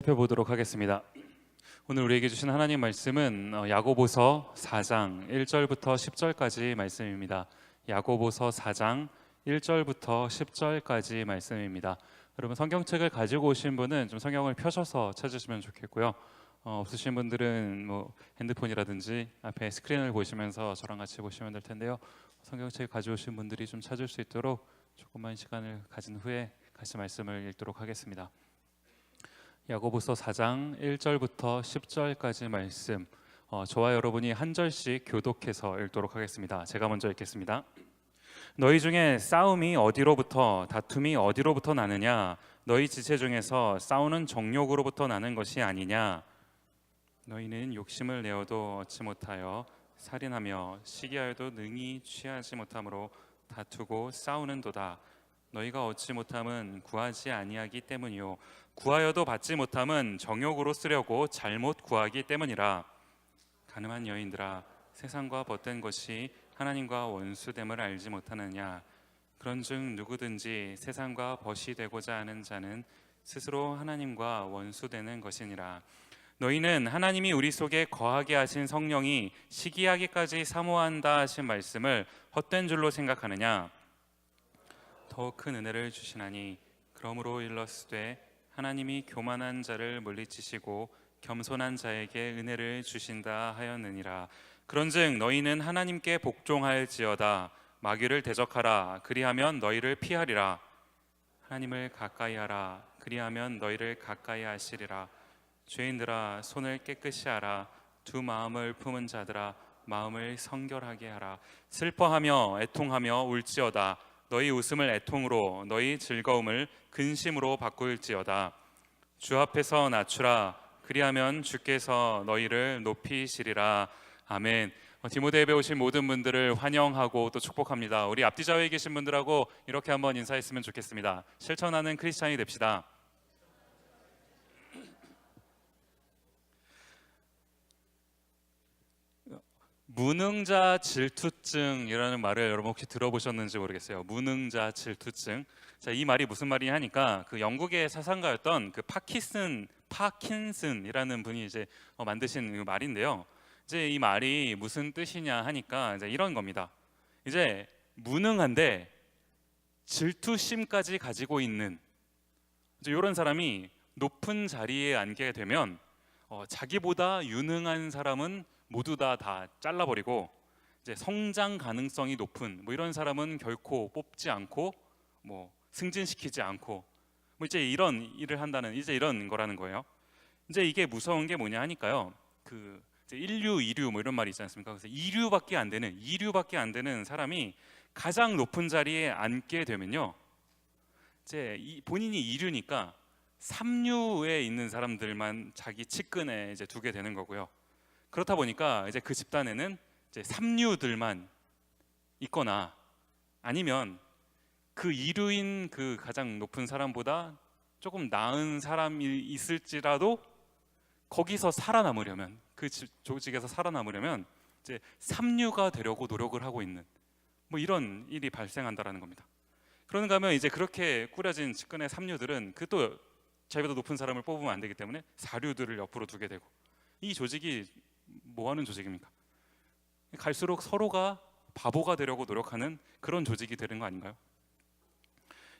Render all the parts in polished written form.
살펴보도록 하겠습니다. 오늘 우리에게 주신 하나님 말씀은 야고보서 4장 1절부터 10절까지 말씀입니다. 야고보서 4장 1절부터 10절까지 말씀입니다. 여러분 성경책을 가지고 오신 분은 좀 성경을 펴셔서 찾으시면 좋겠고요. 없으신 분들은 핸드폰이라든지 앞에 스크린을 보시면서 저랑 같이 보시면 될 텐데요. 성경책을 가져오신 분들이 좀 찾을 수 있도록 조금만 시간을 가진 후에 같이 말씀을 읽도록 하겠습니다. 야고보서 4장 1절부터 10절까지 말씀, 저와 여러분이 한 절씩 교독해서 읽도록 하겠습니다. 제가 먼저 읽겠습니다. 너희 중에 싸움이 어디로부터, 다툼이 어디로부터 나느냐? 너희 지체 중에서 싸우는 정욕으로부터 나는 것이 아니냐? 너희는 욕심을 내어도 얻지 못하여 살인하며 시기하여도 능히 취하지 못함으로 다투고 싸우는도다. 너희가 얻지 못함은 구하지 아니하기 때문이요 구하여도 받지 못함은 정욕으로 쓰려고 잘못 구하기 때문이라. 가늠한 여인들아, 세상과 벗된 것이 하나님과 원수됨을 알지 못하느냐? 그런즉 누구든지 세상과 벗이 되고자 하는 자는 스스로 하나님과 원수되는 것이니라. 너희는 하나님이 우리 속에 거하게 하신 성령이 시기하기까지 사모한다 하신 말씀을 헛된 줄로 생각하느냐? 더 큰 은혜를 주시나니 그러므로 일러스되 하나님이 교만한 자를 물리치시고 겸손한 자에게 은혜를 주신다 하였느니라. 그런즉 너희는 하나님께 복종할지어다. 마귀를 대적하라. 그리하면 너희를 피하리라. 하나님을 가까이하라. 그리하면 너희를 가까이 하시리라. 죄인들아, 손을 깨끗이 하라. 두 마음을 품은 자들아, 마음을 성결하게 하라. 슬퍼하며 애통하며 울지어다. 너희 웃음을 애통으로, 너희 즐거움을 근심으로 바꿀지어다. 주 앞에서 낮추라. 그리하면 주께서 너희를 높이시리라. 아멘. 디모데 예배 오신 모든 분들을 환영하고 또 축복합니다. 우리 앞뒤 좌우에 계신 분들하고 이렇게 한번 인사했으면 좋겠습니다. 실천하는 크리스찬이 됩시다. 무능자 질투증이라는 말을 여러분 혹시 들어보셨는지 모르겠어요. 무능자 질투증. 자, 이 말이 무슨 말이냐 하니까 그 영국의 사상가였던 그 파킨슨이라는 분이 이제 만드신 말인데요. 이제 이 말이 무슨 뜻이냐 하니까 이제 이런 겁니다. 이제 무능한데 질투심까지 가지고 있는 이제 이런 사람이 높은 자리에 앉게 되면 자기보다 유능한 사람은 모두 다 잘라버리고 이제 성장 가능성이 높은 이런 사람은 결코 뽑지 않고 승진시키지 않고 이제 이런 일을 한다는 이제 이런 거라는 거예요. 이제 이게 무서운 게 뭐냐 하니까요. 그 이제 인류, 이류 이런 말이 있지 않습니까? 그래서 이류밖에 안 되는 사람이 가장 높은 자리에 앉게 되면요. 이제 본인이 이류니까 삼류에 있는 사람들만 자기 측근에 이제 두게 되는 거고요. 그렇다 보니까 이제 그 집단에는 이제 삼류들만 있거나 아니면 그 이류인 그 가장 높은 사람보다 조금 나은 사람이 있을지라도 거기서 살아남으려면 그 조직에서 살아남으려면 이제 삼류가 되려고 노력을 하고 있는 이런 일이 발생한다라는 겁니다. 그런가 하면 이제 그렇게 꾸려진 측근의 삼류들은 그 또 자기보다 높은 사람을 뽑으면 안 되기 때문에 사류들을 옆으로 두게 되고 이 조직이 뭐 하는 조직입니까? 갈수록 서로가 바보가 되려고 노력하는 그런 조직이 되는 거 아닌가요?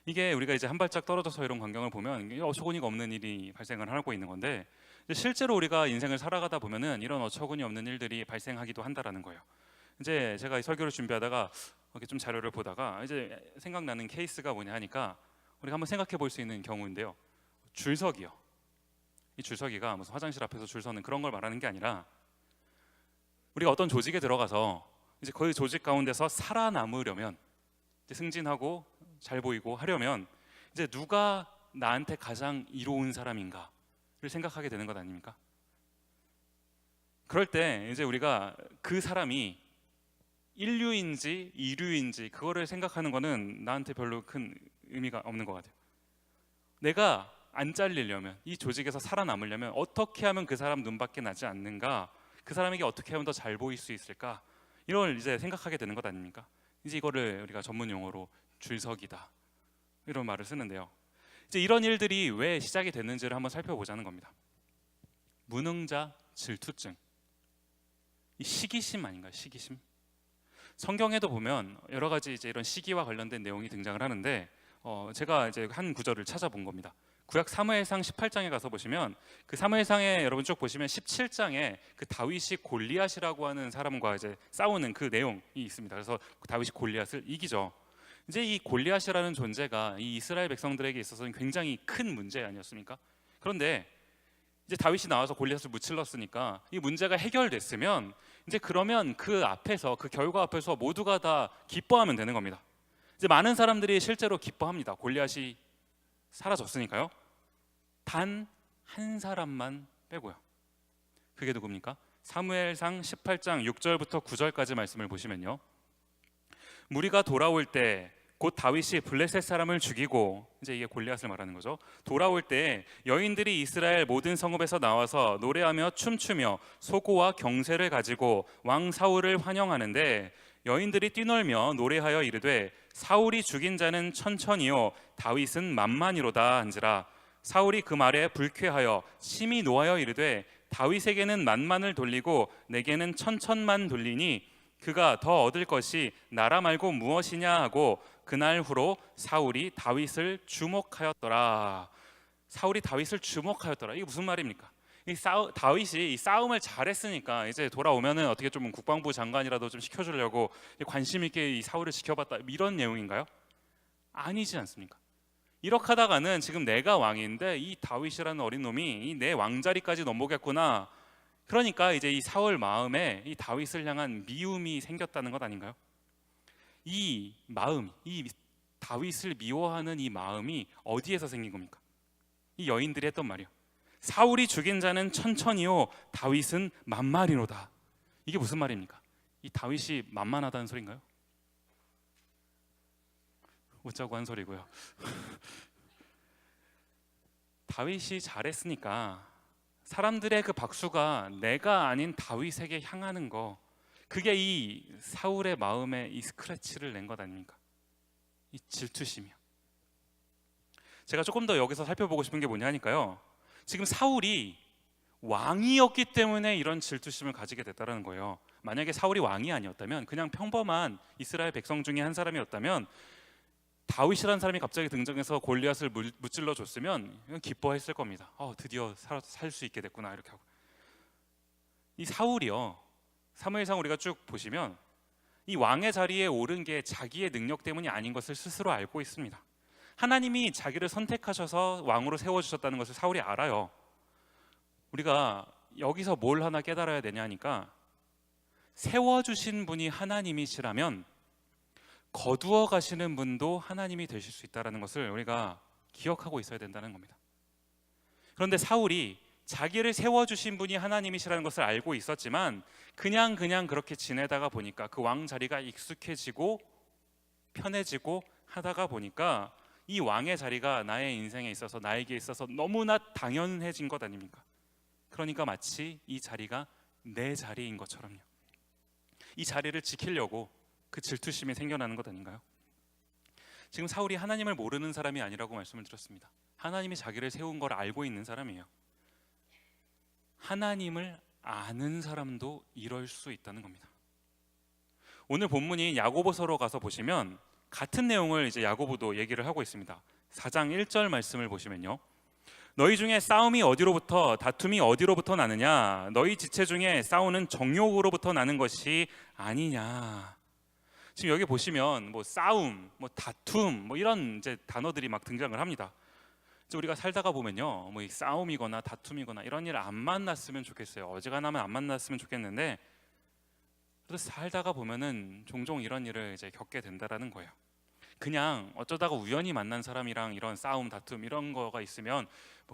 이게 우리가 이제 한 발짝 떨어져서 이런 광경을 보면 어처구니가 없는 일이 발생을 하고 있는 건데 실제로 우리가 인생을 살아가다 보면은 이런 어처구니 없는 일들이 발생하기도 한다라는 거예요. 이제 제가 이 설교를 준비하다가 이렇게 좀 자료를 보다가 이제 생각나는 케이스가 뭐냐 하니까 우리가 한번 생각해 볼 수 있는 경우인데요. 줄서기요. 이 줄서기가 무슨 화장실 앞에서 줄 서는 그런 걸 말하는 게 아니라 우리가 어떤 조직에 들어가서 이제 그 조직 가운데서 살아남으려면 이제 승진하고 잘 보이고 하려면 이제 누가 나한테 가장 이로운 사람인가를 생각하게 되는 것 아닙니까? 그럴 때 이제 우리가 그 사람이 인류인지 이류인지 그거를 생각하는 거는 나한테 별로 큰 의미가 없는 것 같아요. 내가 안 잘리려면 이 조직에서 살아남으려면 어떻게 하면 그 사람 눈밖에 나지 않는가? 그 사람에게 어떻게 하면 더 잘 보일 수 있을까? 이걸 이제 생각하게 되는 것 아닙니까? 이제 이거를 우리가 전문 용어로 줄서기다 이런 말을 쓰는데요. 이제 이런 일들이 왜 시작이 됐는지를 한번 살펴보자는 겁니다. 무능자 질투증, 이 시기심 아닌가요? 시기심. 성경에도 보면 여러 가지 이제 이런 시기와 관련된 내용이 등장을 하는데 제가 이제 한 구절을 찾아본 겁니다. 구약 사무엘상 18장에 가서 보시면 그 사무엘상에 여러분 쭉 보시면 17장에 그 다윗이 골리앗이라고 하는 사람과 이제 싸우는 그 내용이 있습니다. 그래서 다윗이 골리앗을 이기죠. 이제 이 골리앗이라는 존재가 이 이스라엘 백성들에게 있어서는 굉장히 큰 문제 아니었습니까? 그런데 이제 다윗이 나와서 골리앗을 무찔렀으니까 이 문제가 해결됐으면 이제 그러면 그 앞에서 그 결과 앞에서 모두가 다 기뻐하면 되는 겁니다. 이제 많은 사람들이 실제로 기뻐합니다. 골리앗이 사라졌으니까요. 단 한 사람만 빼고요. 그게 누굽니까? 사무엘상 18장 6절부터 9절까지 말씀을 보시면요. 무리가 돌아올 때 곧 다윗이 블레셋 사람을 죽이고, 이제 이게 골리앗을 말하는 거죠. 돌아올 때 여인들이 이스라엘 모든 성읍에서 나와서 노래하며 춤추며 소고와 경쇠를 가지고 왕 사울을 환영하는데, 여인들이 뛰놀며 노래하여 이르되 사울이 죽인 자는 천천히요 다윗은 만만이로다 한지라. 사울이 그 말에 불쾌하여 심히 노하여 이르되 다윗에게는 만만을 돌리고 내게는 천천만 돌리니 그가 더 얻을 것이 나라 말고 무엇이냐 하고 그날 후로 사울이 다윗을 주목하였더라. 사울이 다윗을 주목하였더라. 이게 무슨 말입니까? 다윗이 이 싸움을 잘했으니까 이제 돌아오면은 어떻게 좀 국방부 장관이라도 좀 시켜주려고 관심 있게 이 사울을 지켜봤다, 이런 내용인가요? 아니지 않습니까? 이렇게 하다가는 지금 내가 왕인데 이 다윗이라는 어린 놈이 내 왕자리까지 넘보겠구나. 그러니까 이제 이 사울 마음에 이 다윗을 향한 미움이 생겼다는 것 아닌가요? 이 마음, 이 다윗을 미워하는 이 마음이 어디에서 생긴 겁니까? 이 여인들이 했던 말이요. 사울이 죽인 자는 천천히요 다윗은 만만이로다. 이게 무슨 말입니까? 이 다윗이 만만하다는 소린가요? 웃자고 한 소리고요. 다윗이 잘했으니까 사람들의 그 박수가 내가 아닌 다윗에게 향하는 거, 그게 이 사울의 마음에 이 스크래치를 낸 것 아닙니까? 이 질투심이요. 제가 조금 더 여기서 살펴보고 싶은 게 뭐냐 하니까요, 지금 사울이 왕이었기 때문에 이런 질투심을 가지게 됐다는 거예요. 만약에 사울이 왕이 아니었다면, 그냥 평범한 이스라엘 백성 중에 한 사람이었다면, 다윗이라는 사람이 갑자기 등장해서 골리앗을 무찔러 줬으면 기뻐했을 겁니다. 드디어 살 수 있게 됐구나, 이렇게 하고. 이 사울이요, 사무엘상 우리가 쭉 보시면 이 왕의 자리에 오른 게 자기의 능력 때문이 아닌 것을 스스로 알고 있습니다. 하나님이 자기를 선택하셔서 왕으로 세워주셨다는 것을 사울이 알아요. 우리가 여기서 뭘 하나 깨달아야 되냐 하니까, 세워주신 분이 하나님이시라면 거두어 가시는 분도 하나님이 되실 수 있다는 것을 우리가 기억하고 있어야 된다는 겁니다. 그런데 사울이 자기를 세워주신 분이 하나님이시라는 것을 알고 있었지만 그냥 그렇게 지내다가 보니까 그 왕 자리가 익숙해지고 편해지고 하다가 보니까 이 왕의 자리가 나의 인생에 있어서, 나에게 있어서 너무나 당연해진 것 아닙니까? 그러니까 마치 이 자리가 내 자리인 것처럼요. 이 자리를 지키려고 그 질투심이 생겨나는 것 아닌가요? 지금 사울이 하나님을 모르는 사람이 아니라고 말씀을 드렸습니다. 하나님이 자기를 세운 걸 알고 있는 사람이에요. 하나님을 아는 사람도 이럴 수 있다는 겁니다. 오늘 본문인 야고보서로 가서 보시면 같은 내용을 이제 야고보도 얘기를 하고 있습니다. 4장 1절 말씀을 보시면요, 너희 중에 싸움이 어디로부터, 다툼이 어디로부터 나느냐? 너희 지체 중에 싸우는 정욕으로부터 나는 것이 아니냐? 지금 여기 보시면 싸움, 다툼, 이런 이제 단어들이 막 등장을 합니다. 우리가 살다가 보면요, 이 싸움이거나 다툼이거나 이런 일 안 만났으면 좋겠어요. 어지간하면 안 만났으면 좋겠는데, 그래도 살다가 보면은 종종 이런 일을 이제 겪게 된다라는 거예요. 그냥 어쩌다가 우연히 만난 사람이랑 이런 싸움, 다툼 이런 거가 있으면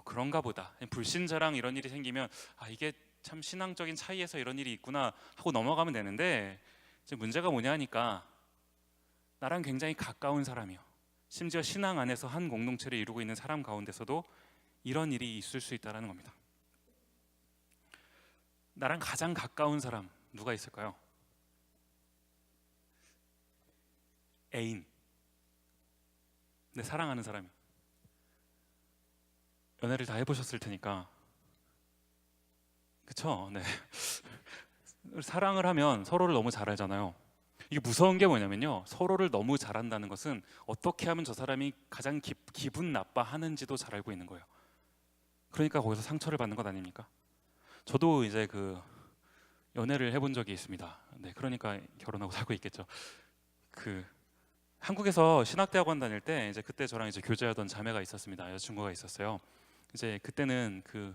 그런가 보다, 불신자랑 이런 일이 생기면 이게 참 신앙적인 차이에서 이런 일이 있구나 하고 넘어가면 되는데, 이제 문제가 뭐냐 하니까 나랑 굉장히 가까운 사람이요, 심지어 신앙 안에서 한 공동체를 이루고 있는 사람 가운데서도 이런 일이 있을 수 있다는 겁니다. 나랑 가장 가까운 사람 누가 있을까요? 애인, 내 사랑하는 사람이. 연애를 다 해보셨을 테니까, 그쵸? 네. 사랑을 하면 서로를 너무 잘 알잖아요. 이게 무서운 게 뭐냐면요, 서로를 너무 잘 안다는 것은 어떻게 하면 저 사람이 가장 기분 나빠하는지도 잘 알고 있는 거예요. 그러니까 거기서 상처를 받는 것 아닙니까? 저도 이제 그 연애를 해본 적이 있습니다. 네, 그러니까 결혼하고 살고 있겠죠. 그 한국에서 신학대학원 다닐 때 이제 그때 저랑 이제 교제하던 자매가 있었습니다. 여자친구가 있었어요. 이제 그때는 그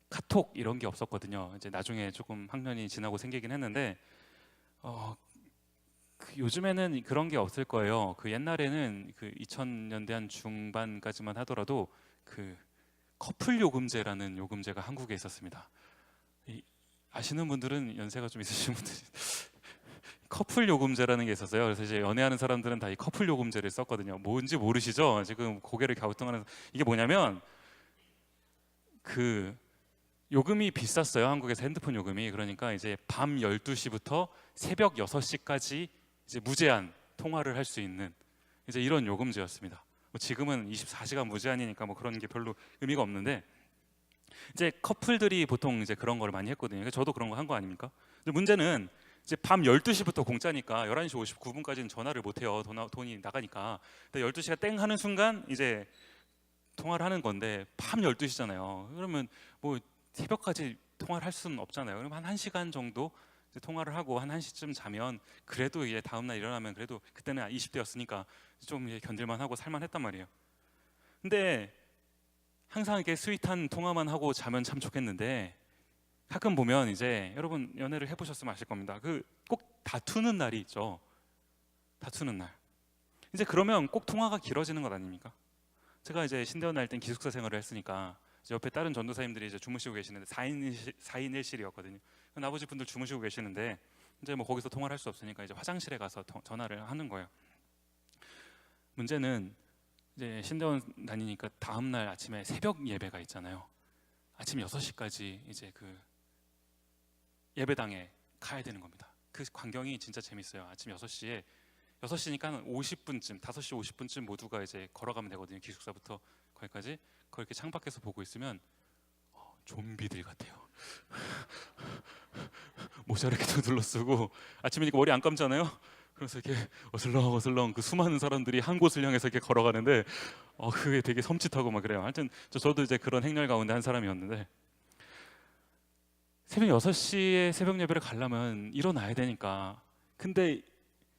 카톡 이런 게 없었거든요. 이제 나중에 조금 학년이 지나고 생기긴 했는데 그 요즘에는 그런 게 없을 거예요. 그 옛날에는 그 2000년대 한 중반까지만 하더라도 그 커플 요금제라는 요금제가 한국에 있었습니다. 아시는 분들은 연세가 좀 있으신 분들이 커플 요금제라는 게 있었어요. 그래서 이제 연애하는 사람들은 다 이 커플 요금제를 썼거든요. 뭔지 모르시죠? 지금 고개를 갸우뚱하는, 이게 뭐냐면 그 요금이 비쌌어요. 한국에서 핸드폰 요금이. 그러니까 이제 밤 12시부터 새벽 6시까지 이제 무제한 통화를 할 수 있는 이제 이런 요금제였습니다. 뭐 지금은 24시간 무제한이니까 뭐 그런 게 별로 의미가 없는데, 이제 커플들이 보통 이제 그런 걸 많이 했거든요. 그래서 저도 그런 거 한 거 아닙니까? 근데 문제는 이제 밤 12시부터 공짜니까 11시 59분까지는 전화를 못 해요. 돈이 나가니까. 근데 12시가 땡 하는 순간 이제 통화를 하는 건데, 밤 12시잖아요. 그러면 뭐 새벽까지 통화를 할 수는 없잖아요. 그럼 한 1시간 정도 이제 통화를 하고 한 1시쯤 자면 그래도 이제 다음 날 일어나면 그래도 그때는 20대였으니까 좀 견딜만 하고 살만 했단 말이에요. 근데 항상 이렇게 스윗한 통화만 하고 자면 참 좋겠는데, 가끔 보면 이제 여러분 연애를 해보셨으면 아실 겁니다. 그 꼭 다투는 날이 있죠. 다투는 날. 이제 그러면 꼭 통화가 길어지는 것 아닙니까? 제가 이제 신대원 날 땐 기숙사 생활을 했으니까 이제 옆에 다른 전도사님들이 이제 주무시고 계시는데 4인 1실이었거든요. 아버지 분들 주무시고 계시는데 이제 뭐 거기서 통화를 할 수 없으니까 이제 화장실에 가서 전화를 하는 거예요. 문제는 이제 신대원 다니니까 다음 날 아침에 새벽 예배가 있잖아요. 아침 6시까지 이제 그 예배당에 가야 되는 겁니다. 그 광경이 진짜 재밌어요. 아침 6시니까 50분쯤, 5시 50분쯤 모두가 이제 걸어가면 되거든요. 기숙사부터 거기까지. 그렇게 창밖에서 보고 있으면 좀비들 같아요. 모자 이렇게 둘러쓰고 아침이니까 머리 안 감잖아요. 그래서 이렇게 어슬렁어슬렁 그 수많은 사람들이 한 곳을 향해서 이렇게 걸어가는데 그게 되게 섬찟하고 막 그래요. 하여튼 저도 이제 그런 행렬 가운데 한 사람이었는데, 새벽 6시에 새벽 예배를 가려면 일어나야 되니까, 근데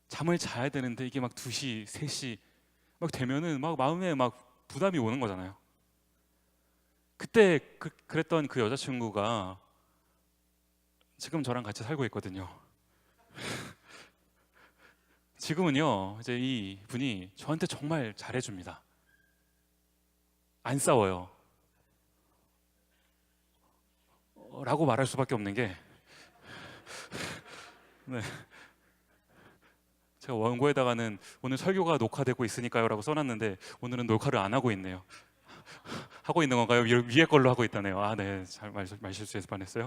잠을 자야 되는데 이게 막 2시, 3시 막 되면은 막 마음에 막 부담이 오는 거잖아요. 그때 그랬던 그 여자친구가 지금 저랑 같이 살고 있거든요. 지금은요, 이제 이 분이 저한테 정말 잘해줍니다. 안 싸워요. 라고 말할 수밖에 없는 게, 네. 제가 원고에다가는 오늘 설교가 녹화되고 있으니까요 라고 써놨는데 오늘은 녹화를 안 하고 있네요. 하고 있는 건가요? 위에 걸로 하고 있다네요. 아, 네, 잘 말실수해서 뻔했어요.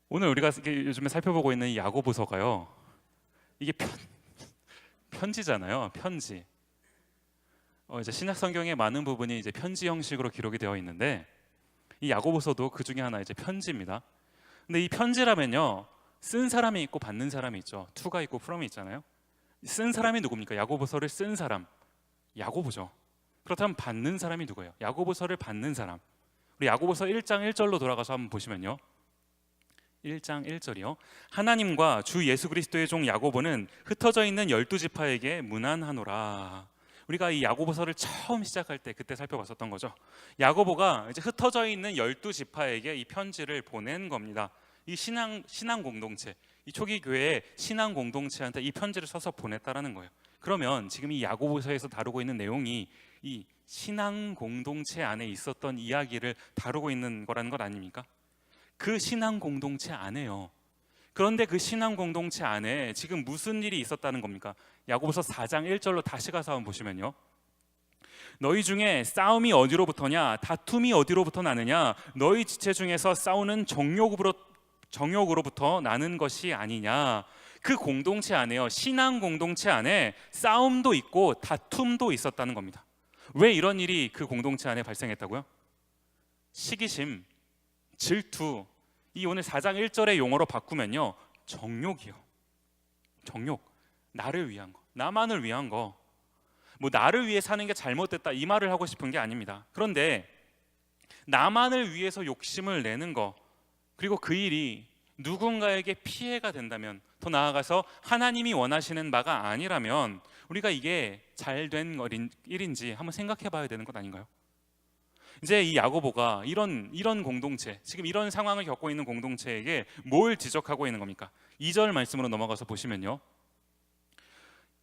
오늘 우리가 요즘에 살펴보고 있는 이 야고보서가요, 이게 편지잖아요. 편지. 이제 신약 성경의 많은 부분이 이제 편지 형식으로 기록이 되어 있는데, 이 야고보서도 그 중에 하나 이제 편지입니다. 근데 이 편지라면요, 쓴 사람이 있고 받는 사람이 있죠. 투가 있고 프롬이 있잖아요. 쓴 사람이 누굽니까? 야고보서를 쓴 사람, 야고보죠. 그렇다면 받는 사람이 누구예요? 야고보서를 받는 사람. 우리 야고보서 1장 1절로 돌아가서 한번 보시면요, 1장 1절이요. 하나님과 주 예수 그리스도의 종 야고보는 흩어져 있는 12지파에게 문안하노라. 우리가 이 야고보서를 처음 시작할 때 그때 살펴봤었던 거죠. 야고보가 이제 흩어져 있는 12지파에게 이 편지를 보낸 겁니다. 이 신앙 공동체, 이 초기 교회의 신앙 공동체한테 이 편지를 써서 보냈다라는 거예요. 그러면 지금 이 야고보서에서 다루고 있는 내용이 이 신앙 공동체 안에 있었던 이야기를 다루고 있는 거라는 것 아닙니까? 그 신앙 공동체 안에요. 그런데 그 신앙 공동체 안에 지금 무슨 일이 있었다는 겁니까? 야고보서 4장 1절로 다시 가서 한번 보시면요, 너희 중에 싸움이 어디로부터냐, 다툼이 어디로부터 나느냐, 너희 지체 중에서 싸우는 정욕으로부터 나는 것이 아니냐. 그 공동체 안에요, 신앙 공동체 안에 싸움도 있고 다툼도 있었다는 겁니다. 왜 이런 일이 그 공동체 안에 발생했다고요? 시기심, 질투, 이 오늘 4장 1절의 용어로 바꾸면요, 정욕이요. 정욕, 나를 위한 거, 나만을 위한 거, 뭐 나를 위해 사는 게 잘못됐다 이 말을 하고 싶은 게 아닙니다. 그런데 나만을 위해서 욕심을 내는 거, 그리고 그 일이 누군가에게 피해가 된다면, 더 나아가서 하나님이 원하시는 바가 아니라면 우리가 이게 잘된 일인지 한번 생각해 봐야 되는 것 아닌가요? 이제 이 야고보가 이런 공동체, 지금 이런 상황을 겪고 있는 공동체에게 뭘 지적하고 있는 겁니까? 2절 말씀으로 넘어가서 보시면요,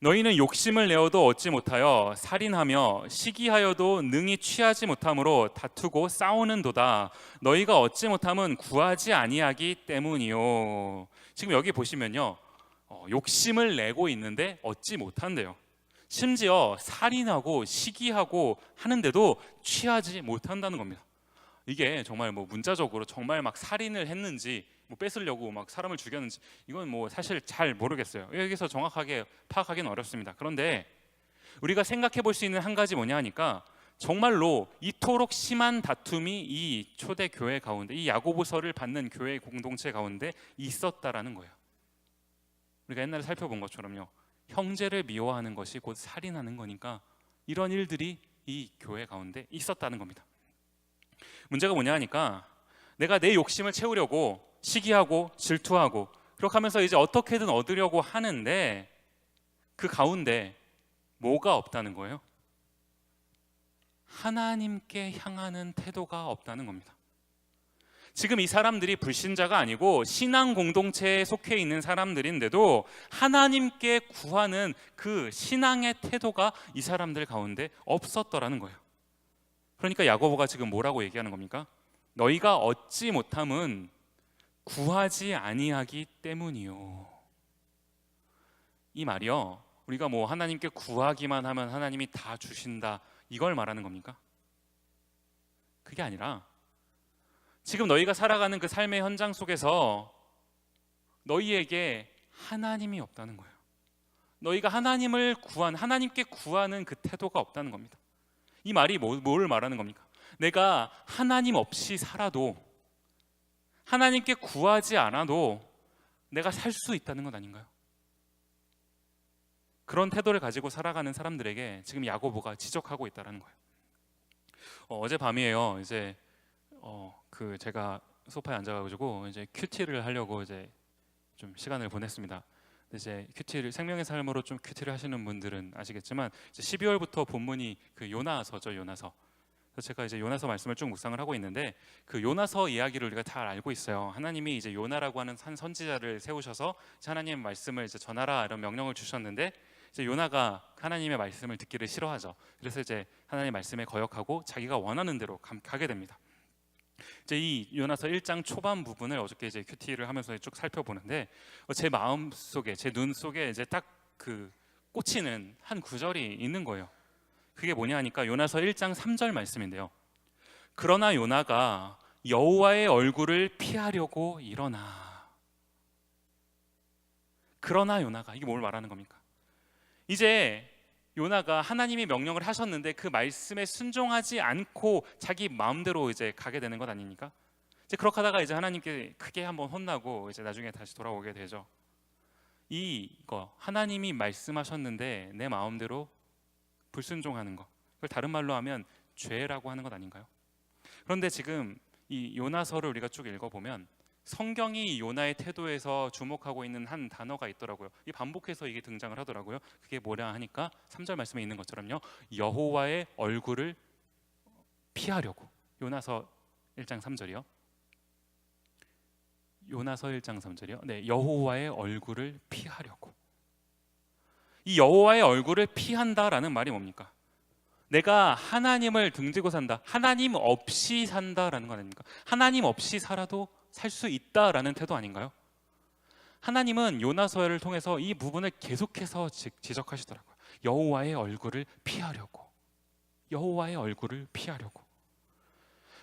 너희는 욕심을 내어도 얻지 못하여 살인하며 시기하여도 능히 취하지 못함으로 다투고 싸우는도다. 너희가 얻지 못함은 구하지 아니하기 때문이요. 지금 여기 보시면요, 욕심을 내고 있는데 얻지 못한대요. 심지어 살인하고 시기하고 하는데도 취하지 못한다는 겁니다. 이게 정말 뭐 문자적으로 정말 막 살인을 했는지, 뭐 뺏으려고 막 사람을 죽였는지, 이건 뭐 사실 잘 모르겠어요. 여기서 정확하게 파악하기는 어렵습니다. 그런데 우리가 생각해 볼 수 있는 한 가지 뭐냐 하니까, 정말로 이토록 심한 다툼이 이 초대 교회 가운데, 이 야고보서를 받는 교회 공동체 가운데 있었다라는 거예요. 우리가 옛날에 살펴본 것처럼요, 형제를 미워하는 것이 곧 살인하는 거니까 이런 일들이 이 교회 가운데 있었다는 겁니다. 문제가 뭐냐 하니까, 내가 내 욕심을 채우려고 시기하고 질투하고 그렇게 하면서 이제 어떻게든 얻으려고 하는데 그 가운데 뭐가 없다는 거예요? 하나님께 향하는 태도가 없다는 겁니다. 지금 이 사람들이 불신자가 아니고 신앙 공동체에 속해 있는 사람들인데도 하나님께 구하는 그 신앙의 태도가 이 사람들 가운데 없었더라는 거예요. 그러니까 야고보가 지금 뭐라고 얘기하는 겁니까? 너희가 얻지 못함은 구하지 아니하기 때문이요. 이 말이요, 우리가 뭐 하나님께 구하기만 하면 하나님이 다 주신다 이걸 말하는 겁니까? 그게 아니라 지금 너희가 살아가는 그 삶의 현장 속에서 너희에게 하나님이 없다는 거예요. 너희가 하나님께 구하는 그 태도가 없다는 겁니다. 이 말이 뭘 말하는 겁니까? 내가 하나님 없이 살아도, 하나님께 구하지 않아도 내가 살 수 있다는 건 아닌가요? 그런 태도를 가지고 살아가는 사람들에게 지금 야고보가 지적하고 있다는 거예요. 어젯밤이에요. 이제 제가 소파에 앉아가지고 이제 큐티를 하려고 이제 좀 시간을 보냈습니다. 이제 큐티를, 생명의 삶으로 좀 큐티를 하시는 분들은 아시겠지만, 이제 12월부터 본문이 그 요나서죠, 요나서. 그래서 제가 이제 요나서 말씀을 쭉 묵상을 하고 있는데, 그 요나서 이야기를 우리가 잘 알고 있어요. 하나님이 이제 요나라고 하는 한 선지자를 세우셔서 하나님의 말씀을 이제 전하라 이런 명령을 주셨는데, 이제 요나가 하나님의 말씀을 듣기를 싫어하죠. 그래서 이제 하나님의 말씀에 거역하고 자기가 원하는 대로 가게 됩니다. 이제 이 요나서 1장 초반 부분을 어저께 이제 큐티를 하면서 쭉 살펴보는데, 제 마음 속에, 제 눈 속에 이제 딱 그 꽂히는 한 구절이 있는 거예요. 그게 뭐냐 하니까 요나서 1장 3절 말씀인데요. 그러나 요나가 여호와의 얼굴을 피하려고 일어나. 그러나 요나가, 이게 뭘 말하는 겁니까? 이제 요나가 하나님이 명령을 하셨는데 그 말씀에 순종하지 않고 자기 마음대로 이제 가게 되는 것 아닙니까? 이제 그렇게 하다가 이제 하나님께 크게 한번 혼나고 이제 나중에 다시 돌아오게 되죠. 이거 하나님이 말씀하셨는데 내 마음대로 불순종하는 거, 그걸 다른 말로 하면 죄라고 하는 것 아닌가요? 그런데 지금 이 요나서를 우리가 쭉 읽어보면 성경이 요나의 태도에서 주목하고 있는 한 단어가 있더라고요. 이 반복해서 이게 등장을 하더라고요. 그게 뭐냐 하니까 3절 말씀에 있는 것처럼요, 여호와의 얼굴을 피하려고. 요나서 1장 3절이요. 요나서 1장 3절이요. 네, 여호와의 얼굴을 피하려고. 이 여호와의 얼굴을 피한다라는 말이 뭡니까? 내가 하나님을 등지고 산다, 하나님 없이 산다라는 거 아닙니까? 하나님 없이 살아도 살 수 있다라는 태도 아닌가요? 하나님은 요나서를 통해서 이 부분을 계속해서 지적하시더라고요. 여호와의 얼굴을 피하려고. 여호와의 얼굴을 피하려고.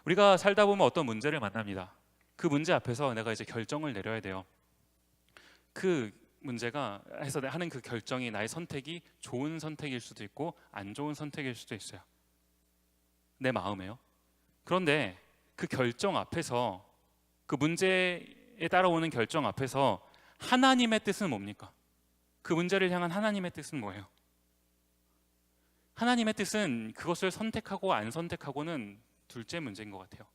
우리가 살다 보면 어떤 문제를 만납니다. 그 문제 앞에서 내가 이제 결정을 내려야 돼요. 그 문제가 해서 하는 그 결정이 나의 선택이 좋은 선택일 수도 있고 안 좋은 선택일 수도 있어요. 내 마음에요. 그런데 그 결정 앞에서, 그 문제에 따라오는 결정 앞에서 하나님의 뜻은 뭡니까? 그 문제를 향한 하나님의 뜻은 뭐예요? 하나님의 뜻은 그것을 선택하고 안 선택하고는 둘째 문제인 것 같아요.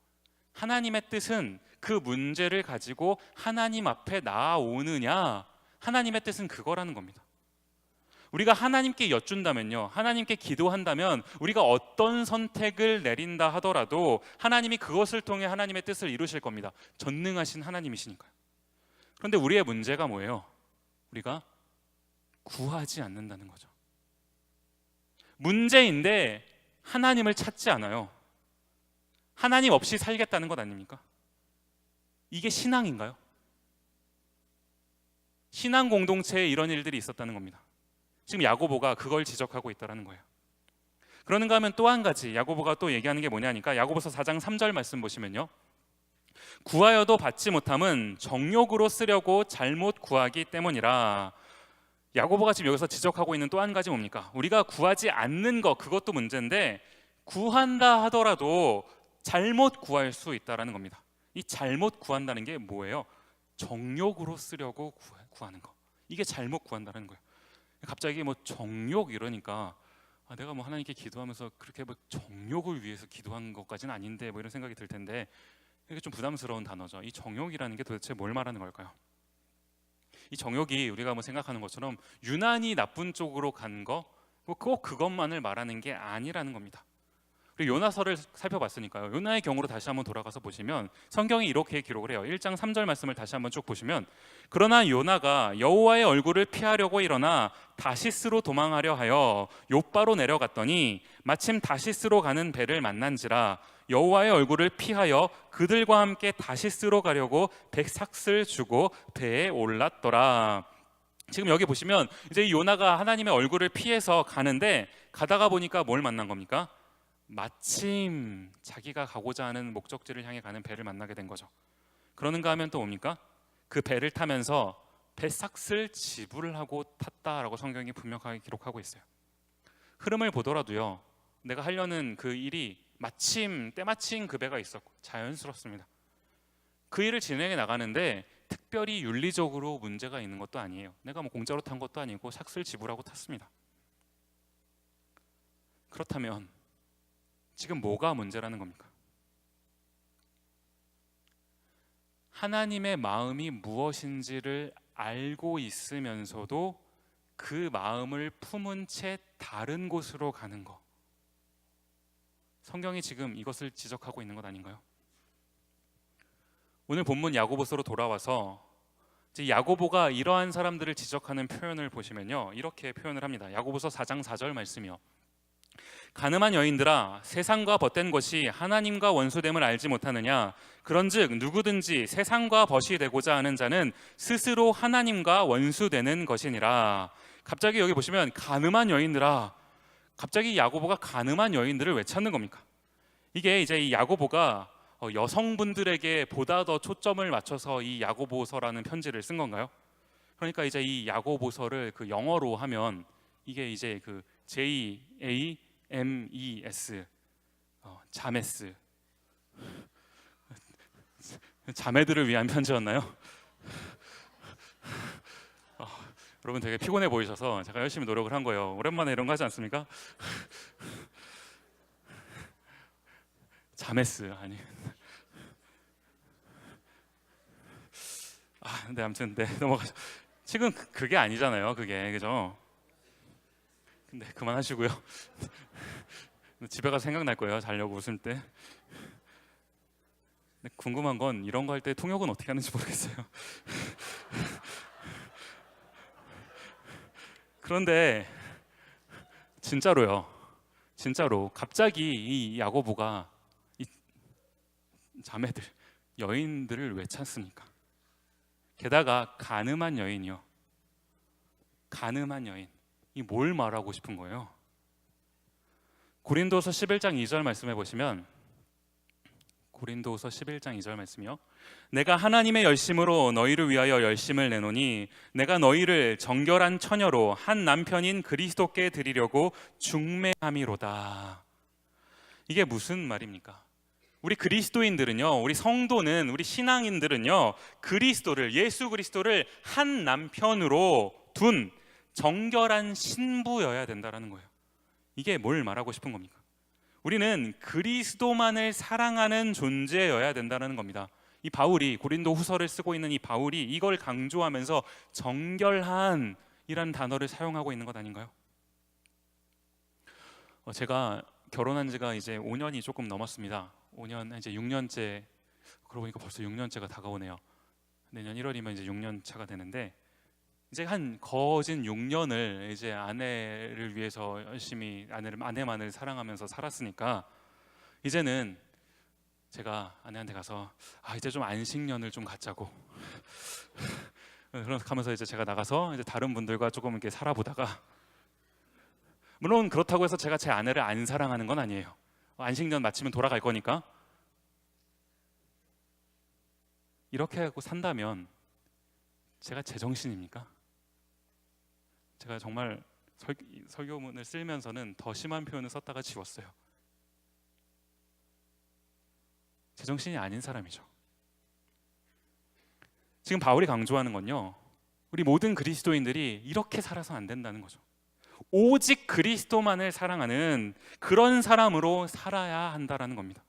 하나님의 뜻은 그 문제를 가지고 하나님 앞에 나아오느냐, 하나님의 뜻은 그거라는 겁니다. 우리가 하나님께 여쭌다면요, 하나님께 기도한다면 우리가 어떤 선택을 내린다 하더라도 하나님이 그것을 통해 하나님의 뜻을 이루실 겁니다. 전능하신 하나님이시니까요. 그런데 우리의 문제가 뭐예요? 우리가 구하지 않는다는 거죠. 문제인데 하나님을 찾지 않아요. 하나님 없이 살겠다는 것 아닙니까? 이게 신앙인가요? 신앙 공동체에 이런 일들이 있었다는 겁니다. 지금 야고보가 그걸 지적하고 있다는 거예요. 그러는가 하면 또 한 가지 야고보가 또 얘기하는 게 뭐냐니까, 야고보서 4장 3절 말씀 보시면요, 구하여도 받지 못함은 정욕으로 쓰려고 잘못 구하기 때문이라. 야고보가 지금 여기서 지적하고 있는 또 한 가지 뭡니까? 우리가 구하지 않는 것, 그것도 문제인데 구한다 하더라도 잘못 구할 수 있다는 겁니다. 이 잘못 구한다는 게 뭐예요? 정욕으로 쓰려고 구하는 거. 이게 잘못 구한다는 거예요. 갑자기 뭐 정욕 이러니까 내가 뭐 하나님께 기도하면서 그렇게 뭐 정욕을 위해서 기도한 것까지는 아닌데 뭐 이런 생각이 들 텐데, 이게 좀 부담스러운 단어죠. 이 정욕이라는 게 도대체 뭘 말하는 걸까요? 이 정욕이 우리가 뭐 생각하는 것처럼 유난히 나쁜 쪽으로 간 거, 꼭 그것만을 말하는 게 아니라는 겁니다. 그리고 요나서를 살펴봤으니까요, 요나의 경우로 다시 한번 돌아가서 보시면 성경이 이렇게 기록을 해요. 1장 3절 말씀을 다시 한번 쭉 보시면, 그러나 요나가 여호와의 얼굴을 피하려고 일어나 다시스로 도망하려 하여 욥바로 내려갔더니 마침 다시스로 가는 배를 만난지라 여호와의 얼굴을 피하여 그들과 함께 다시스로 가려고 100삭을 주고 배에 올랐더라. 지금 여기 보시면 이제 요나가 하나님의 얼굴을 피해서 가는데, 가다가 보니까 뭘 만난 겁니까? 마침 자기가 가고자 하는 목적지를 향해 가는 배를 만나게 된 거죠. 그러는가 하면 또 뭡니까? 그 배를 타면서 배삭을 지불을 하고 탔다라고 성경이 분명하게 기록하고 있어요. 흐름을 보더라도요, 내가 하려는 그 일이 마침 때마침 그 배가 있었고 자연스럽습니다. 그 일을 진행해 나가는데 특별히 윤리적으로 문제가 있는 것도 아니에요. 내가 뭐 공짜로 탄 것도 아니고 삭을 지불하고 탔습니다. 그렇다면 지금 뭐가 문제라는 겁니까? 하나님의 마음이 무엇인지를 알고 있으면서도 그 마음을 품은 채 다른 곳으로 가는 것, 성경이 지금 이것을 지적하고 있는 것 아닌가요? 오늘 본문 야고보서로 돌아와서 이제 야고보가 이러한 사람들을 지적하는 표현을 보시면요, 이렇게 표현을 합니다. 야고보서 4장 4절 말씀이요, 가늠한 여인들아, 세상과 벗된 것이 하나님과 원수됨을 알지 못하느냐? 그런즉 누구든지 세상과 벗이 되고자 하는 자는 스스로 하나님과 원수되는 것이니라. 갑자기 여기 보시면 가늠한 여인들아, 갑자기 야고보가 가늠한 여인들을 왜 찾는 겁니까? 이게 이제 이 야고보가 여성분들에게 보다 더 초점을 맞춰서 이 야고보서라는 편지를 쓴 건가요? 그러니까 이제 이 야고보서를 그 영어로 하면 이게 이제 그 JAMES, 자메스, 자매들을 위한 편지였나요? 여러분 되게 피곤해 보이셔서 제가 열심히 노력을 한 거예요. 오랜만에 이런 거 하지 않습니까? 자메스 아니. 근데 아무튼 네, 넘어가죠. 지금 그게 아니잖아요. 그게, 그죠? 근데 그만하시고요. 집에 가서 생각날 거예요. 자려고 웃을 때. 근데 궁금한 건 이런 거 할 때 통역은 어떻게 하는지 모르겠어요. 그런데 진짜로요. 진짜로 갑자기 이 야고보가 이 자매들, 여인들을 왜 찾습니까? 게다가 가늠한 여인이요. 가늠한 여인. 이 뭘 말하고 싶은 거예요? 고린도서 11장 2절 말씀해 보시면, 고린도후서 11장 2절 말씀이요. 내가 하나님의 열심으로 너희를 위하여 열심을 내노니 내가 너희를 정결한 처녀로 한 남편인 그리스도께 드리려고 중매함이로다. 이게 무슨 말입니까? 우리 그리스도인들은요, 우리 성도는, 우리 신앙인들은요, 그리스도를, 예수 그리스도를 한 남편으로 둔 정결한 신부여야 된다라는 거예요. 이게 뭘 말하고 싶은 겁니까? 우리는 그리스도만을 사랑하는 존재여야 된다는 겁니다. 이 바울이, 고린도 후서를 쓰고 있는 이 바울이 이걸 강조하면서 정결한 이라는 단어를 사용하고 있는 것 아닌가요? 제가 결혼한 지가 이제 5년이 조금 넘었습니다. 5년, 이제 6년째. 그러고 보니까 벌써 6년째가 다가오네요. 내년 1월이면 이제 6년 차가 되는데, 이제 한 거진 6년을 이제 아내를 위해서 열심히 아내만을 사랑하면서 살았으니까, 이제는 제가 아내한테 가서 이제 좀 안식년을 좀 갖자고 그렇게 하면서 이제 제가 나가서 이제 다른 분들과 조금 이렇게 살아보다가, 물론 그렇다고 해서 제가 제 아내를 안 사랑하는 건 아니에요. 안식년 마치면 돌아갈 거니까. 이렇게 하고 산다면 제가 제정신입니까? 제가 정말 설교문을 쓰면서는 더 심한 표현을 썼다가 지웠어요. 제정신이 아닌 사람이죠. 지금 바울이 강조하는 건요, 우리 모든 그리스도인들이 이렇게 살아서 안 된다는 거죠. 오직 그리스도만을 사랑하는 그런 사람으로 살아야 한다라는 겁니다.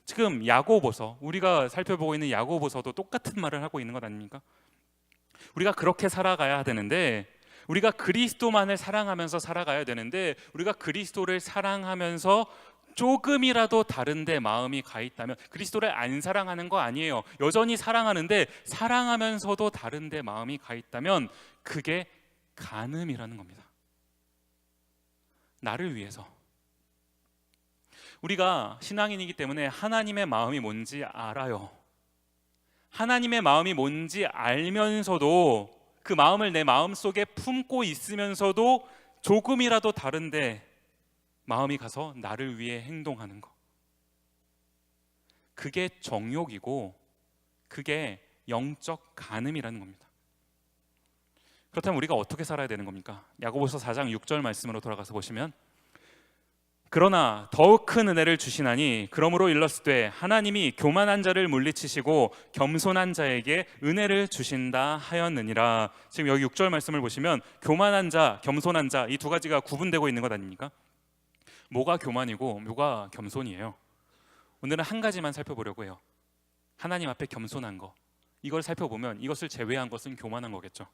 지금 야고보서, 우리가 살펴보고 있는 야고보서도 똑같은 말을 하고 있는 것 아닙니까? 우리가 그렇게 살아가야 되는데, 우리가 그리스도만을 사랑하면서 살아가야 되는데, 우리가 그리스도를 사랑하면서 조금이라도 다른데 마음이 가 있다면, 그리스도를 안 사랑하는 거 아니에요. 여전히 사랑하는데 사랑하면서도 다른데 마음이 가 있다면 그게 간음이라는 겁니다. 나를 위해서. 우리가 신앙인이기 때문에 하나님의 마음이 뭔지 알아요. 하나님의 마음이 뭔지 알면서도, 그 마음을 내 마음속에 품고 있으면서도 조금이라도 다른데 마음이 가서 나를 위해 행동하는 거, 그게 정욕이고 그게 영적 간음이라는 겁니다. 그렇다면 우리가 어떻게 살아야 되는 겁니까? 야고보서 4장 6절 말씀으로 돌아가서 보시면, 그러나 더욱 큰 은혜를 주시나니 그러므로 일렀으되 하나님이 교만한 자를 물리치시고 겸손한 자에게 은혜를 주신다 하였느니라. 지금 여기 6절 말씀을 보시면 교만한 자, 겸손한 자, 이 두 가지가 구분되고 있는 것 아닙니까? 뭐가 교만이고 뭐가 겸손이에요? 오늘은 한 가지만 살펴보려고 해요. 하나님 앞에 겸손한 거, 이걸 살펴보면 이것을 제외한 것은 교만한 거겠죠.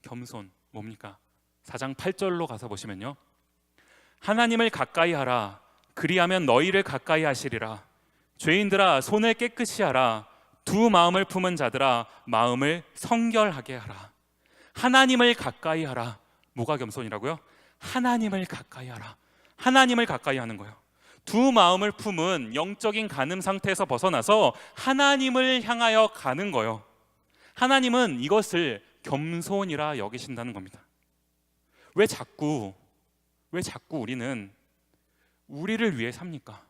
겸손 뭡니까? 4장 8절로 가서 보시면요, 하나님을 가까이 하라. 그리하면 너희를 가까이 하시리라. 죄인들아 손을 깨끗이 하라. 두 마음을 품은 자들아 마음을 성결하게 하라. 하나님을 가까이 하라. 뭐가 겸손이라고요? 하나님을 가까이 하라. 하나님을 가까이 하는 거예요. 두 마음을 품은 영적인 간음 상태에서 벗어나서 하나님을 향하여 가는 거예요. 하나님은 이것을 겸손이라 여기신다는 겁니다. 왜 자꾸 우리는 우리를 위해 삽니까?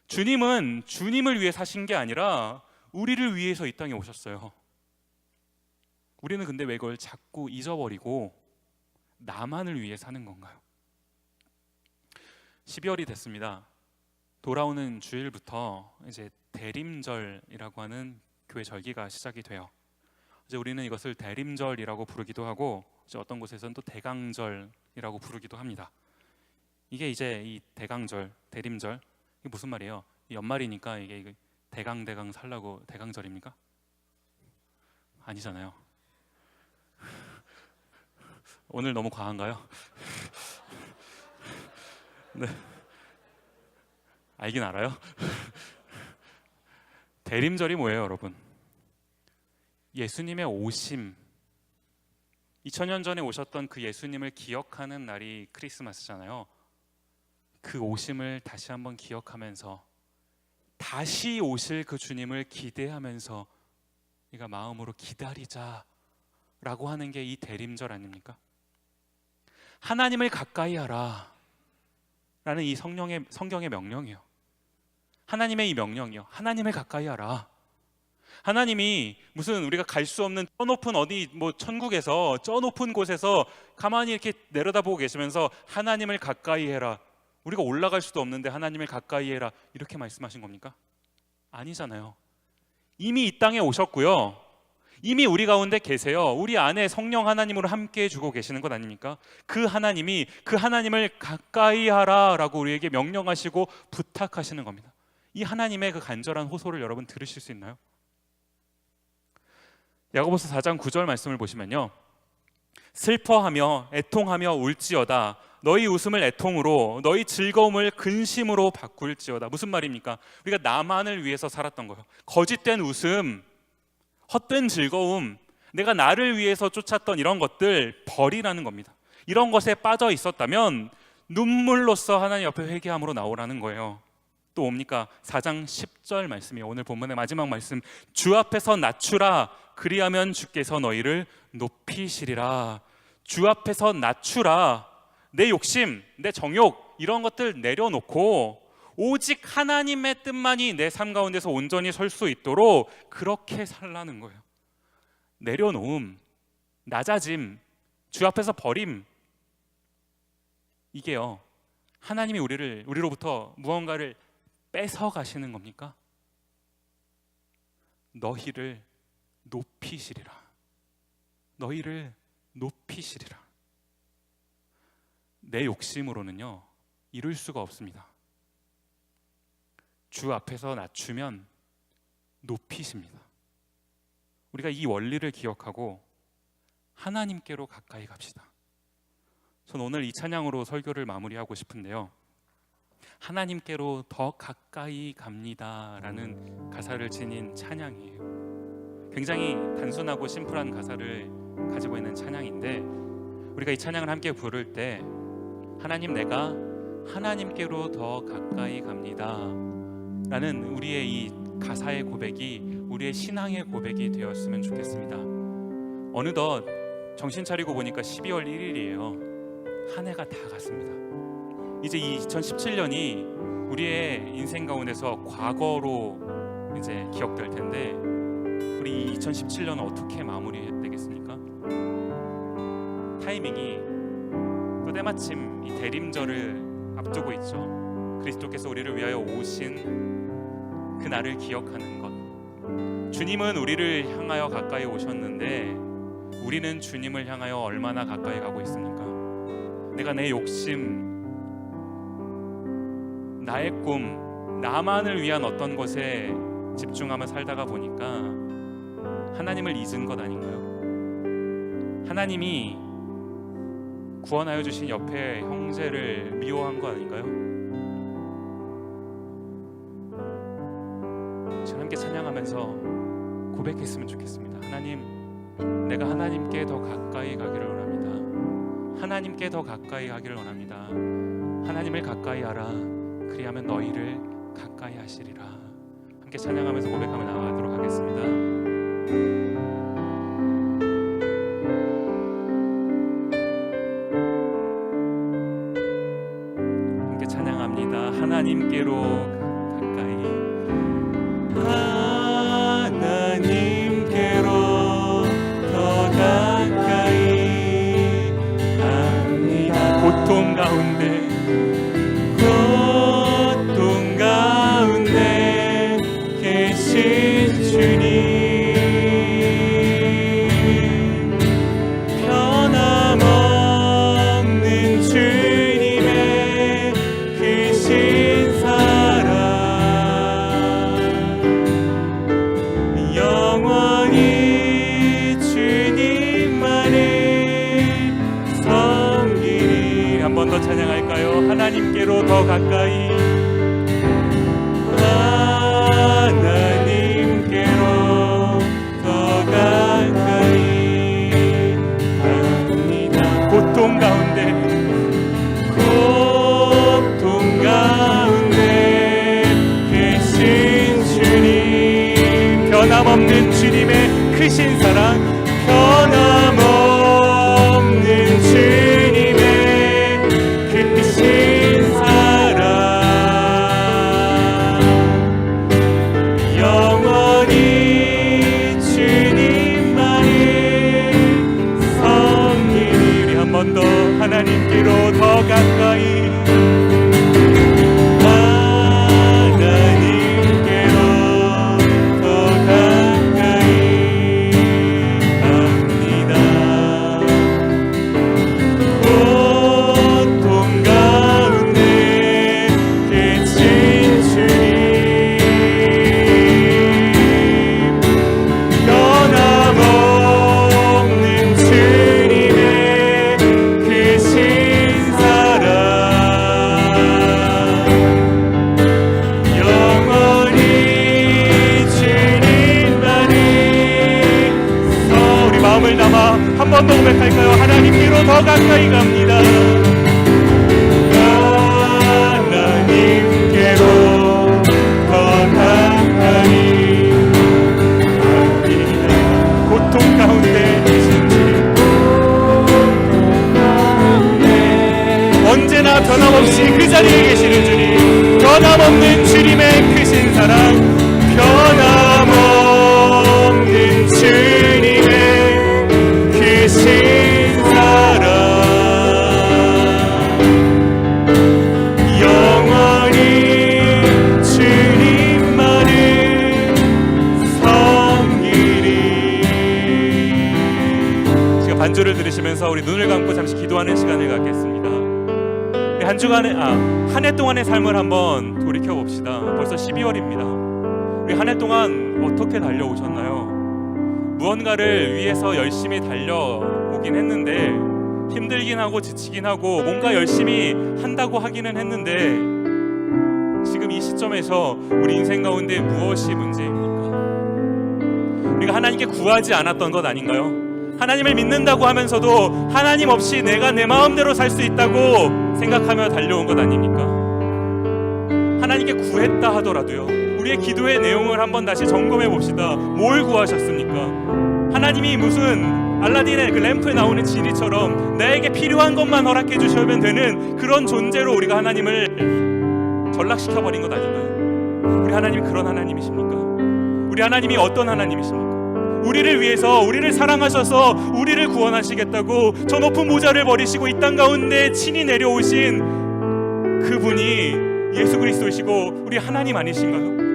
주님은 주님을 위해 사신 게 아니라 우리를 위해서 이 땅에 오셨어요. 우리는 근데 왜 그걸 자꾸 잊어버리고 나만을 위해 사는 건가요? 12월이 됐습니다. 돌아오는 주일부터 이제 대림절이라고 하는 교회 절기가 시작이 돼요. 이제 우리는 이것을 대림절이라고 부르기도 하고, 이제 어떤 곳에서는 또 대강절이라고 부르기도 합니다. 이게 이제 이 대강절, 대림절, 이게 무슨 말이에요? 연말이니까 이게 대강 살라고 대강절입니까? 아니잖아요. 오늘 너무 과한가요? 네, 알긴 알아요. 대림절이 뭐예요, 여러분? 예수님의 오심, 2000년 전에 오셨던 그 예수님을 기억하는 날이 크리스마스잖아요. 그 오심을 다시 한번 기억하면서 다시 오실 그 주님을 기대하면서 우리가 마음으로 기다리자라고 하는 게 이 대림절 아닙니까? 하나님을 가까이 하라. 라는 이 성경의 명령이에요. 하나님의 이 명령이요. 하나님을 가까이 하라. 하나님이 무슨 우리가 갈 수 없는 저 높은 어디 천국에서 저 높은 곳에서 가만히 이렇게 내려다보고 계시면서 하나님을 가까이 해라. 우리가 올라갈 수도 없는데 하나님을 가까이 해라. 이렇게 말씀하신 겁니까? 아니잖아요. 이미 이 땅에 오셨고요. 이미 우리 가운데 계세요. 우리 안에 성령 하나님으로 함께 해주고 계시는 것 아닙니까? 그 하나님이 그 하나님을 가까이 하라라고 우리에게 명령하시고 부탁하시는 겁니다. 이 하나님의 그 간절한 호소를 여러분 들으실 수 있나요? 야고보서 4장 9절 말씀을 보시면요, 슬퍼하며 애통하며 울지어다. 너희 웃음을 애통으로, 너희 즐거움을 근심으로 바꿀지어다. 무슨 말입니까? 우리가 나만을 위해서 살았던 거예요. 거짓된 웃음, 헛된 즐거움, 내가 나를 위해서 쫓았던 이런 것들 버리라는 겁니다. 이런 것에 빠져 있었다면 눈물로써 하나님 옆에 회개함으로 나오라는 거예요. 또 뭡니까? 4장 10절 말씀이에요. 오늘 본문의 마지막 말씀. 주 앞에서 낮추라. 그리하면 주께서 너희를 높이시리라. 주 앞에서 낮추라. 내 욕심, 내 정욕 이런 것들 내려놓고 오직 하나님의 뜻만이 내 삶 가운데서 온전히 설 수 있도록 그렇게 살라는 거예요. 내려놓음, 낮아짐, 주 앞에서 버림, 이게요, 하나님이 우리로부터 무언가를 뺏어 가시는 겁니까? 너희를 높이시리라. 너희를 높이시리라. 내 욕심으로는요 이룰 수가 없습니다. 주 앞에서 낮추면 높이십니다. 우리가 이 원리를 기억하고 하나님께로 가까이 갑시다. 저는 오늘 이 찬양으로 설교를 마무리하고 싶은데요, 하나님께로 더 가까이 갑니다라는 가사를 지닌 찬양이에요. 굉장히 단순하고 심플한 가사를 가지고 있는 찬양인데, 우리가 이 찬양을 함께 부를 때 하나님, 내가 하나님께로 더 가까이 갑니다 라는 우리의 이 가사의 고백이 우리의 신앙의 고백이 되었으면 좋겠습니다. 어느덧 정신 차리고 보니까 12월 1일이에요. 한 해가 다 갔습니다. 이제 이 2017년이 우리의 인생 가운데서 과거로 이제 기억될 텐데, 우리 이 2017년은 어떻게 마무리해야 되겠습니까? 타이밍이 또 때마침 이 대림절을 앞두고 있죠. 그리스도께서 우리를 위하여 오신 그날을 기억하는 것. 주님은 우리를 향하여 가까이 오셨는데 우리는 주님을 향하여 얼마나 가까이 가고 있습니까? 내가 내 욕심, 나의 꿈, 나만을 위한 어떤 것에 집중하며 살다가 보니까 하나님을 잊은 것 아닌가요? 하나님이 구원하여 주신 옆에 형제를 미워한 거 아닌가요? 지금 함께 찬양하면서 고백했으면 좋겠습니다. 하나님, 내가 하나님께 더 가까이 가기를 원합니다. 하나님께 더 가까이 가기를 원합니다. 하나님을 가까이 하라. 그리하면 너희를 가까이 하시리라. 함께 찬양하면서 고백하며 나아가도록 하겠습니다. 하나님께로 가까이, 하나님께로 더 가까이 합니다. 고통 가운데 계신 주님, 변함없는 주님의 크신 사랑, 영원히 주님만을 섬기리. 한 번 더 찬양할까요? 하나님께로 더 가까이, 하나님께로 더 가까이 합니다. 고통 가운데 계신 주님, 변함없는 주님의 크신 사랑, 변함없는 주님의 크신 사랑, 한번 고백할까요? 하나님께로 더 가까이 갑니다. 하나님께로 더 가까이 갑니다. 고통 가운데 계신 주님, 언제나 변함없이 그 자리에 계시는 주님, 변함없는 주님의 크신 사랑, 변함없는 주님의 크신 사랑, 영원히 주님만을 섬기리. 지금 반주를 들으시면서 우리 눈을 감고 잠시 기도하는 시간을 갖겠습니다. 한 주간의 한 해 동안의 삶을 한번 돌이켜 봅시다. 벌써 12월입니다. 우리 한 해 동안 어떻게 달려오셨나요? 무언가를 위해서 열심히 달려오긴 했는데 힘들긴 하고 지치긴 하고 뭔가 열심히 한다고 하기는 했는데 지금 이 시점에서 우리 인생 가운데 무엇이 문제입니까? 우리가 하나님께 구하지 않았던 것 아닌가요? 하나님을 믿는다고 하면서도 하나님 없이 내가 내 마음대로 살 수 있다고 생각하며 달려온 것 아닙니까? 하나님께 구했다 하더라도요, 우리의 기도의 내용을 한번 다시 점검해 봅시다. 뭘 구하셨습니까? 하나님이 무슨 알라딘의 그 램프에 나오는 지니처럼 나에게 필요한 것만 허락해 주시면 되는 그런 존재로 우리가 하나님을 전락시켜버린 것 아닌가요? 우리 하나님이 그런 하나님이십니까? 우리 하나님이 어떤 하나님이십니까? 우리를 위해서, 우리를 사랑하셔서 우리를 구원하시겠다고 저 높은 모자를 버리시고 이 땅 가운데 친히 내려오신 그분이 예수 그리스도이시고 우리 하나님 아니신가요?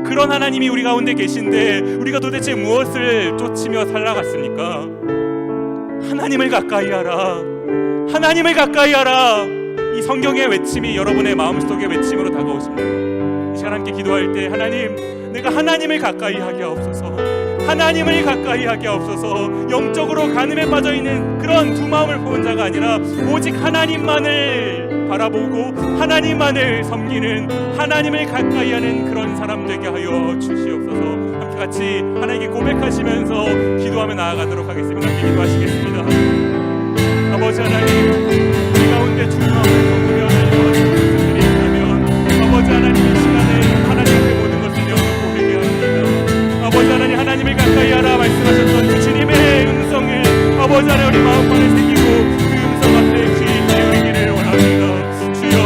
그런 하나님이 우리 가운데 계신데 우리가 도대체 무엇을 쫓으며 살아갔습니까? 하나님을 가까이 하라, 하나님을 가까이 하라. 이 성경의 외침이 여러분의 마음속의 외침으로 다가오십니다. 이 시간 함께 기도할 때, 하나님, 내가 하나님을 가까이 하게 하옵소서, 하나님을 가까이 하게 하옵소서. 영적으로 간음에 빠져있는 그런 두 마음을 품은 자가 아니라 오직 하나님만을 바라보고 하나님만을 섬기는, 하나님을 가까이 하는 그런 사람 되게 하여 주시옵소서. 함께 같이 하나님께 고백하시면서 기도하며 나아가도록 하겠습니다. 함께 기도하시겠습니다. 아버지 하나님, 우리 가운데 주 마음을 섬기며 하나님 말씀을 드린다면 아버지 하나님, 이 시간에 하나님의 모든 것을 내어놓고 회개합니다. 아버지 하나님, 하나님을 가까이 하라 말씀하셨던 그 주님의 음성을 아버지 하나님 우리 마음판에 새기고 그 음성 앞에 귀 기울이기를 원합니다. 주여,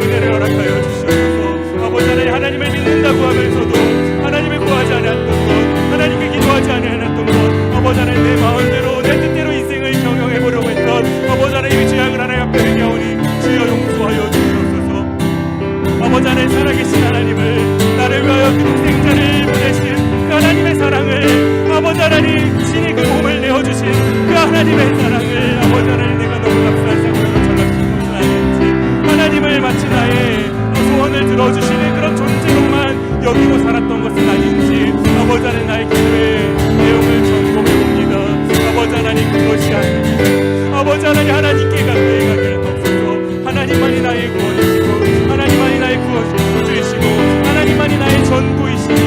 은혜를 허락하여 주시옵소서. 아버지 하나님, 하나님을 믿는다고 하면서도 하나님을 구하지 않았던 것, 하나님께 기도하지 않았던 것, 아버지 하나님 내 마음대로 내 뜻대로 인생을 경영해보려고 했던 아버지 하나님의 죄악을 하나님 앞에 회개하오니 주여 용서하여 주시옵소서. 아버지 하나님, 살아계신 하나님을, 나를 위하여 그 독생자를 보내신 그 하나님의 사랑을, 아버지 하나님 친히 그 몸을 내어주신 그 하나님의 사랑을 아버지 하나님 내가 너무 값싼 생각으로 전락시킨 것은 아닌지, 하나님을 마치 나의 소원을 들어주시는 그런 존재로만 여기고 살았던 것은 아닌지 아버지 하나님 나의 기도의 내용을 점검해봅니다. 아버지 하나님, 그것이 아닙니다. 아버지 하나님, 하나님께 가까이 가기를 돕소서. 하나님만이 나의 구원이시고 하나님만이 나의 구주이시고 하나님만이 나의 전부이시니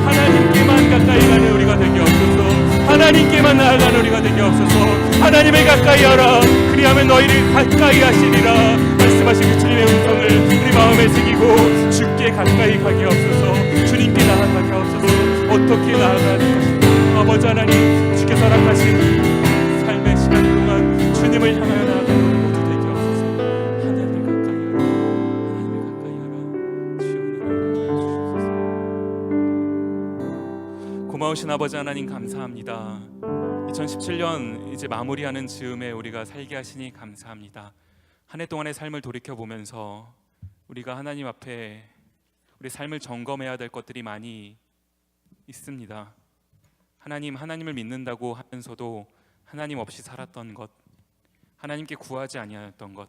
하나님께만 가까이 가는 우리가 되게 없소서. 하나님께만 나아가는 우리가 되게 없소서. 하나님을 가까이 하라, 그리하면 너희를 가까이 하시리라 말씀하신 그 주님의 음성을 우리 마음에 새기고 주께 가까이 가게 없소서. 주님께 나아가게 없소서. 어떻게 나아가는 것인가? 아버지 하나님, 주께 허락하신 삶의 시간 동안 주님을 향하여 나아가는 모두 되게 없소서. 하나님을 가까이 하라, 하나님을 가까이 하라. 주여, 은혜를 주옵소서. 고마우신 아버지 하나님, 감사합니다. 2017년 이제 마무리하는 즈음에 우리가 살게 하시니 감사합니다. 한 해 동안의 삶을 돌이켜보면서 우리가 하나님 앞에 우리 삶을 점검해야 될 것들이 많이 있습니다. 하나님, 하나님을 믿는다고 하면서도 하나님 없이 살았던 것, 하나님께 구하지 아니하였던 것,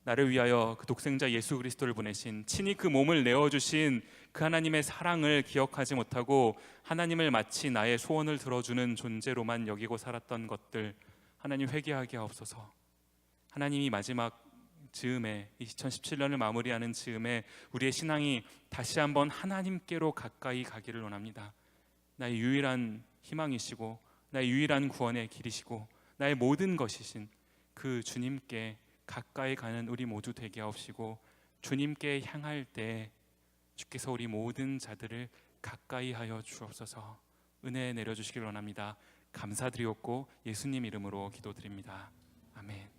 나를 위하여 그 독생자 예수 그리스도를 보내신, 친히 그 몸을 내어주신 그 하나님의 사랑을 기억하지 못하고 하나님을 마치 나의 소원을 들어주는 존재로만 여기고 살았던 것들, 하나님 회개하게 하옵소서. 하나님이 마지막 즈음에 2017년을 마무리하는 즈음에 우리의 신앙이 다시 한번 하나님께로 가까이 가기를 원합니다. 나의 유일한 희망이시고 나의 유일한 구원의 길이시고 나의 모든 것이신 그 주님께 가까이 가는 우리 모두 되게 하옵시고, 주님께 향할 때 주께서 우리 모든 자들을 가까이 하여 주옵소서. 은혜 내려주시길 원합니다. 감사드리옵고 예수님 이름으로 기도드립니다. 아멘.